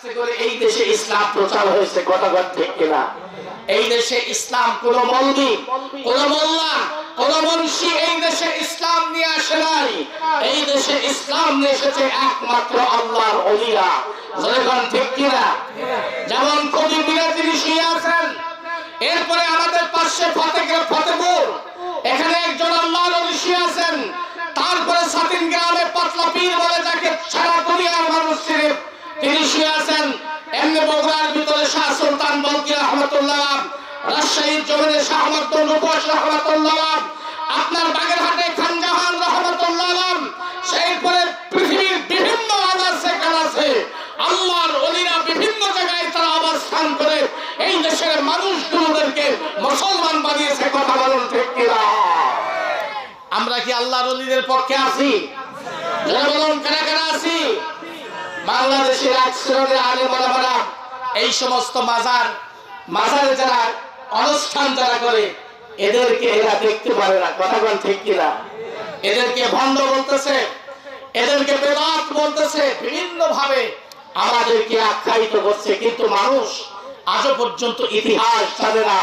আস্তে করে এই দেশে ইসলাম প্রচার হয়েছে, কথা ঠিক কিনা? এই দেশে ইসলাম কোন মৌলবি, কোন মোল্লা, কোন মুন্সি এই দেশে ইসলাম নিয়ে আসে নাই। এই দেশে ইসলাম নিয়ে এসেছে একমাত্র আল্লাহর ওলিরা, যখন ঠিক কিনা? যেমন কবি মিরাজি ঋষি আছেন, এরপরে আমাদের পাশে ফতেপুর, এখানে একজন আল্লাহর ঋষি আছেন, তারপরে সাতিন গ্রামে পাতলা পীর বলে যাকে সারা দুনিয়ার মানুষ চিনে, তিনি আছেন। এমনি বগুড়ার ভিতরে শাহ সুলতান বলকি রহমতুল্লাহ, রাজশাহীর জমিনে শাহ আহমদ রূপস রহমতুল্লাহ, আপনার বাগেরহাটে খান জাহান রহমতুল্লাহ, সেইপরে পৃথিবীর বিভিন্ন আদার্সে আছে আল্লাহর ওলিরা বিভিন্ন জায়গায় তারা অবস্থান করে এই দেশের মানুষগুলোদেরকে মুসলমান বানিয়েছে, কথা বলুন ঠিক কিনা? আমরা কি আল্লাহর ওলিদের পক্ষে আছি? যারা বলুন কারা কারা আছি? বাংলাদেশের এক শ্রেণীর আলেম ওলামারা এই সমস্ত মাজারে যারা অনুষ্ঠান যারা করে এদেরকে এরা দেখতে পারে না, কথা বল ঠিক কিনা? এদেরকে ভণ্ড বলতেছে, এদেরকে বেদাত বলতেছে, বিভিন্ন ভাবে আমাদেরকে আখ্যায়িত করছে। কিন্তু মানুষ আজও পর্যন্ত ইতিহাস জানে না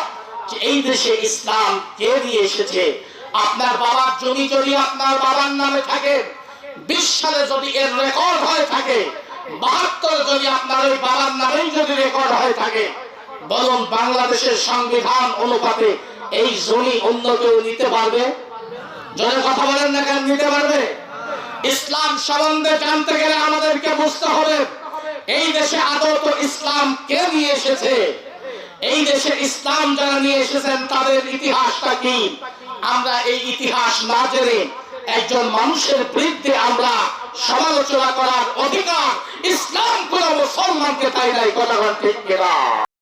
যে এই দেশে ইসলাম কে দিয়ে এসেছে। আপনার বাবার জমি যদি আপনার বাবার নামে থাকে, 20 সালে যদি এর রেকর্ড হয়ে থাকে, 72 যদি আপনার ওই বাবার নামেই যদি রেকর্ড হয়ে থাকে, বলুন বাংলাদেশের সংবিধান অনুপাতে এই জমি অন্য কেউ নিতে পারবে? যদি কথা বলেন না কেন নিতে পারবে? ইসলাম সম্বন্ধে জানতে গেলে আমাদেরকে বুঝতে হবে এই দেশে আদৌ তো ইসলাম কে নিয়ে এসেছে, এই দেশে ইসলাম যারা নিয়ে এসেছেন তাদের ইতিহাসটা কি। আমরা এই ইতিহাস না জেনে একজন মানুষের বিরুদ্ধে আমরা সমালোচনা করার অধিকার ইসলাম কোন মুসলমানকে তাই নাই, কথা ঠিক কিনা?